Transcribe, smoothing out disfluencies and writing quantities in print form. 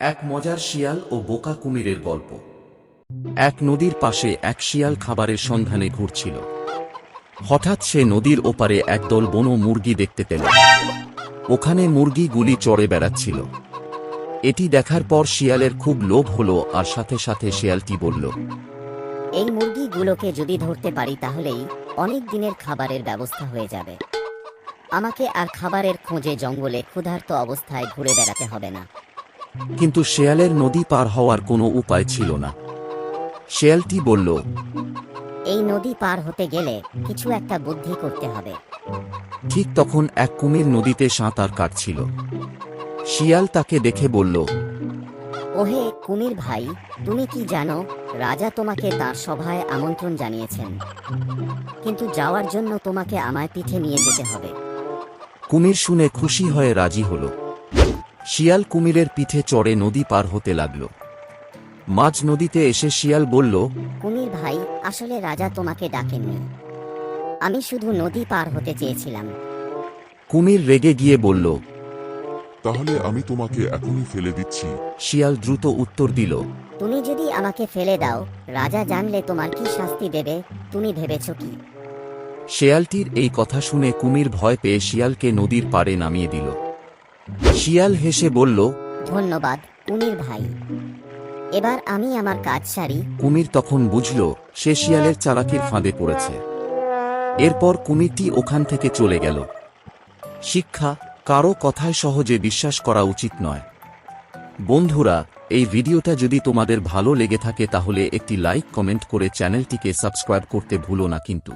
এক মজার শিয়াল ও বোকা কুমিরের গল্প। এক নদীর পাশে এক শিয়াল খাবারের সন্ধানে ঘুরছিল। হঠাৎ সে নদীর ওপারে একদল বনো মুরগি দেখতে পেল। ওখানে মুরগিগুলি চড়ে বেড়াচ্ছিল। এটি দেখার পর শিয়ালের খুব লোভ হলো, আর সাথে সাথে শিয়ালটি বলল, এই মুরগিগুলোকে যদি ধরতে পারি তাহলেই অনেক দিনের খাবারের ব্যবস্থা হয়ে যাবে। আমাকে আর খাবারের খোঁজে জঙ্গলে ক্ষুধার্ত অবস্থায় ঘুরে বেড়াতে হবে না। কিন্তু শিয়ালের নদী পার হওয়ার কোনো উপায় ছিল না। শিয়ালটি বলল, এই নদী পার হতে গেলে কিছু একটা বুদ্ধি করতে হবে। ঠিক তখন এক কুমির নদীতে সাঁতার কাটছিল। শিয়াল তাকে দেখে বলল, ওহে কুমির ভাই, তুমি কি জানো রাজা তোমাকে তার সভায় আমন্ত্রণ জানিয়েছেন, কিন্তু যাওয়ার জন্য তোমাকে আমায় পিঠে নিয়ে যেতে হবে। কুমির শুনে খুশি হয়ে রাজি হল। শিয়াল কুমিরের পিঠে চড়ে নদী পার হতে লাগল। মাঝ নদীতে এসে শিয়াল বলল, কুমির ভাই, আসলে রাজা তোমাকে ডাকেননি, আমি শুধু নদী পার হতে চেয়েছিলাম। কুমির রেগে গিয়ে বলল, তাহলে আমি তোমাকে এখনই ফেলে দিচ্ছি। শিয়াল দ্রুত উত্তর দিল, তুমি যদি আমাকে ফেলে দাও, রাজা জানলে তোমার কি শাস্তি দেবে তুমি ভেবেছ কি? শিয়ালটির এই কথা শুনে কুমির ভয় পেয়ে শিয়ালকে নদীর পাড়ে নামিয়ে দিল। শিয়াল হেসে বলল, ধন্যবাদ কুমির ভাই, এবার আমি আমার কাজ সারি। কুমির তখন বুঝল সে শিয়ালের চালাকির ফাঁদে পড়েছে। এরপর কুমিরটি ওখান থেকে চলে গেল। শিক্ষা: কারো কথায় সহজে বিশ্বাস করা উচিত নয়। বন্ধুরা, এই ভিডিওটা যদি তোমাদের ভালো লেগে থাকে তাহলে একটি লাইক কমেন্ট করে চ্যানেলটিকে সাবস্ক্রাইব করতে ভুলো না কিন্তু।